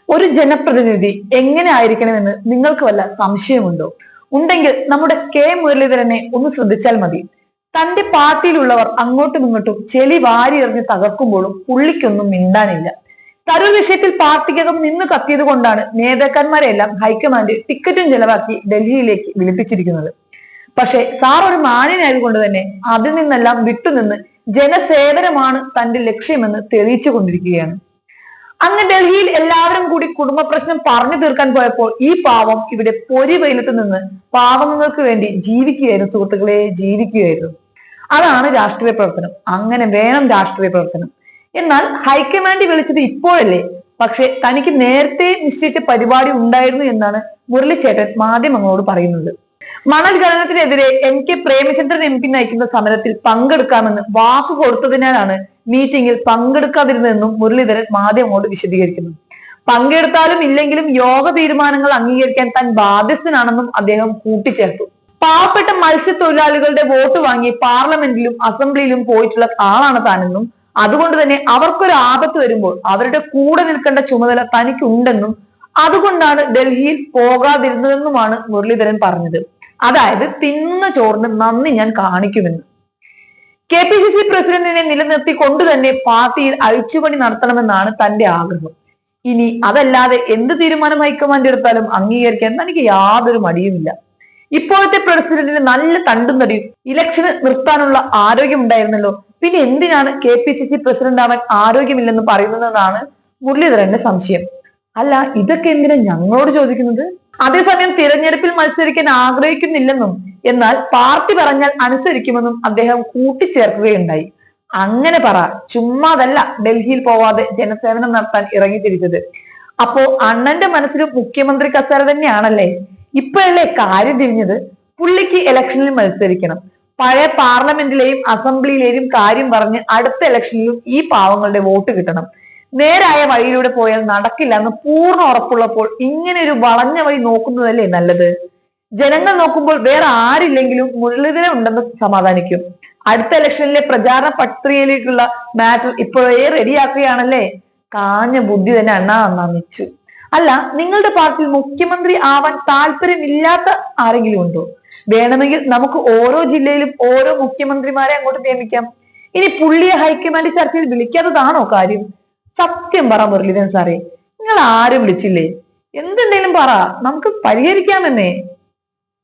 ഒരു ജനപ്രതിനിധി എങ്ങനെ ആയിരിക്കണമെന്ന് നിങ്ങൾക്ക് വല്ല സംശയമുണ്ടോ? ഉണ്ടെങ്കിൽ നമ്മുടെ കെ മുരളീധരനെ ഒന്ന് ശ്രദ്ധിച്ചാൽ മതി. തന്റെ പാർട്ടിയിലുള്ളവർ അങ്ങോട്ടും ഇങ്ങോട്ടും ചെളി വാരി എറിഞ്ഞ് തകർക്കുമ്പോഴും പുള്ളിക്കൊന്നും മിണ്ടാനില്ല. തരൂർ വിഷയത്തിൽ പാർട്ടിക്കകം നിന്ന് കത്തിയത് കൊണ്ടാണ് നേതാക്കന്മാരെല്ലാം ഹൈക്കമാൻഡ് ടിക്കറ്റും ചെലവാക്കി ഡൽഹിയിലേക്ക് വിളിപ്പിച്ചിരിക്കുന്നത്. പക്ഷെ സാർ ഒരു മാന്യനായതുകൊണ്ട് തന്നെ അതിൽ നിന്നെല്ലാം വിട്ടുനിന്ന് ജനസേവനമാണ് തന്റെ ലക്ഷ്യമെന്ന് തെളിയിച്ചു കൊണ്ടിരിക്കുകയാണ്. അങ്ങ് ഡൽഹിയിൽ എല്ലാവരും കൂടി കുടുംബ പ്രശ്നം പറഞ്ഞു തീർക്കാൻ പോയപ്പോൾ ഈ പാവം ഇവിടെ പൊരി വെയിലത്ത് നിന്ന് പാവങ്ങൾക്ക് വേണ്ടി ജീവിക്കുകയായിരുന്നു. സുഹൃത്തുക്കളെ, ജീവിക്കുകയായിരുന്നു. അതാണ് രാഷ്ട്രീയ പ്രവർത്തനം. അങ്ങനെ വേണം രാഷ്ട്രീയ പ്രവർത്തനം. എന്നാൽ ഹൈക്കമാൻഡ് വിളിച്ചത് ഇപ്പോഴല്ലേ? പക്ഷെ തനിക്ക് നേരത്തെ നിശ്ചയിച്ച പരിപാടി ഉണ്ടായിരുന്നു എന്നാണ് മുരളിച്ചേട്ടൻ മാധ്യമങ്ങളോട് പറയുന്നത്. മണൽ ഖനനത്തിനെതിരെ കെ പ്രേമചന്ദ്രൻ MP നയിക്കുന്ന സമരത്തിൽ പങ്കെടുക്കാമെന്ന് വാക്കു കൊടുത്തതിനാലാണ് മീറ്റിംഗിൽ പങ്കെടുക്കാതിരുന്നതെന്നും മുരളീധരൻ മാധ്യമങ്ങളോട് വിശദീകരിക്കുന്നു. പങ്കെടുത്താലും ഇല്ലെങ്കിലും യോഗ തീരുമാനങ്ങൾ അംഗീകരിക്കാൻ താൻ ബാധ്യസ്ഥനാണെന്നും അദ്ദേഹം കൂട്ടിച്ചേർത്തു. പാവപ്പെട്ട മത്സ്യത്തൊഴിലാളികളുടെ വോട്ട് വാങ്ങി പാർലമെന്റിലും അസംബ്ലിയിലും പോയിട്ടുള്ള ആളാണ് താനെന്നും അതുകൊണ്ട് തന്നെ അവർക്കൊരു ആപത്ത് വരുമ്പോൾ അവരുടെ കൂടെ നിൽക്കേണ്ട ചുമതല തനിക്കുണ്ടെന്നും അതുകൊണ്ടാണ് ഡൽഹിയിൽ പോകാതിരുന്നതെന്നുമാണ് മുരളീധരൻ പറഞ്ഞത്. അതായത് തിന്ന ചോറിന് നന്ദി ഞാൻ കാണിക്കുമെന്ന്. KPCC പ്രസിഡന്റിനെ നിലനിർത്തി കൊണ്ടുതന്നെ പാർട്ടിയിൽ അഴിച്ചുപണി നടത്തണമെന്നാണ് തന്റെ ആഗ്രഹം. ഇനി അതല്ലാതെ എന്ത് തീരുമാനം ഹൈക്കമാൻഡ് എടുത്താലും അംഗീകരിക്കാൻ തനിക്ക് യാതൊരു മടിയുമില്ല. ഇപ്പോഴത്തെ പ്രസിഡന്റിന് നല്ല തണ്ടും തടിയും ഇലക്ഷന് നിർത്താനുള്ള ആരോഗ്യം ഉണ്ടായിരുന്നല്ലോ, പിന്നെ എന്തിനാണ് KPCC പ്രസിഡന്റ് ആവാൻ ആരോഗ്യമില്ലെന്ന് പറയുന്നതെന്നാണ് മുരളീധരന്റെ സംശയം. അല്ല, ഇതൊക്കെ എന്തിനാ ഞങ്ങളോട് ചോദിക്കുന്നത്? അതേസമയം തിരഞ്ഞെടുപ്പിൽ മത്സരിക്കാൻ ആഗ്രഹിക്കുന്നില്ലെന്നും എന്നാൽ പാർട്ടി പറഞ്ഞാൽ അനുസരിക്കുമെന്നും അദ്ദേഹം കൂട്ടിച്ചേർക്കുകയുണ്ടായി. അങ്ങനെ പറ, ചുമ്മാതല്ല ഡൽഹിയിൽ പോവാതെ ജനസേവനം നടത്താൻ ഇറങ്ങിത്തിരിച്ചത്. അപ്പോ അണ്ണന്റെ മനസ്സിലും മുഖ്യമന്ത്രി കസേര തന്നെയാണല്ലേ? ഇപ്പോഴല്ലേ കാര്യം തിരിഞ്ഞത്? പുള്ളിക്ക് ഇലക്ഷനിൽ മത്സരിക്കണം. പഴയ പാർലമെന്റിലെയും അസംബ്ലിയിലെയും കാര്യം പറഞ്ഞ് അടുത്ത ഇലക്ഷനിലും ഈ പാവങ്ങളുടെ വോട്ട് കിട്ടണം. നേരായ വഴിയിലൂടെ പോയാൽ നടക്കില്ല എന്ന് പൂർണ്ണ ഉറപ്പുള്ളപ്പോൾ ഇങ്ങനെ ഒരു വളഞ്ഞ വഴി നോക്കുന്നതല്ലേ നല്ലത്? ജനങ്ങൾ നോക്കുമ്പോൾ വേറെ ആരില്ലെങ്കിലും മുരളീധരൻ ഉണ്ടെന്ന് സമാധാനിക്കും. അടുത്ത ഇലക്ഷനിലെ പ്രചാരണ പത്രികയിലേക്കുള്ള മാറ്റർ ഇപ്പോഴേ റെഡിയാക്കുകയാണല്ലേ? കാഞ്ഞ ബുദ്ധി തന്നെ അണ്ണാ മിച്ചു. അല്ല, നിങ്ങളുടെ പാർട്ടിയിൽ മുഖ്യമന്ത്രി ആവാൻ താല്പര്യമില്ലാത്ത ആരെങ്കിലും ഉണ്ടോ? വേണമെങ്കിൽ നമുക്ക് ഓരോ ജില്ലയിലും ഓരോ മുഖ്യമന്ത്രിമാരെ അങ്ങോട്ട് നിയമിക്കാം. ഇനി പുള്ളിയെ ഹൈക്കമാൻഡ് ചർച്ചയിൽ വിളിക്കാത്തതാണോ കാര്യം? സത്യം പറ മുരളീധരൻ സാറേ, നിങ്ങൾ ആരും വിളിച്ചില്ലേ? എന്തുണ്ടെങ്കിലും പറ, നമുക്ക് പരിഹരിക്കാമെന്നേ.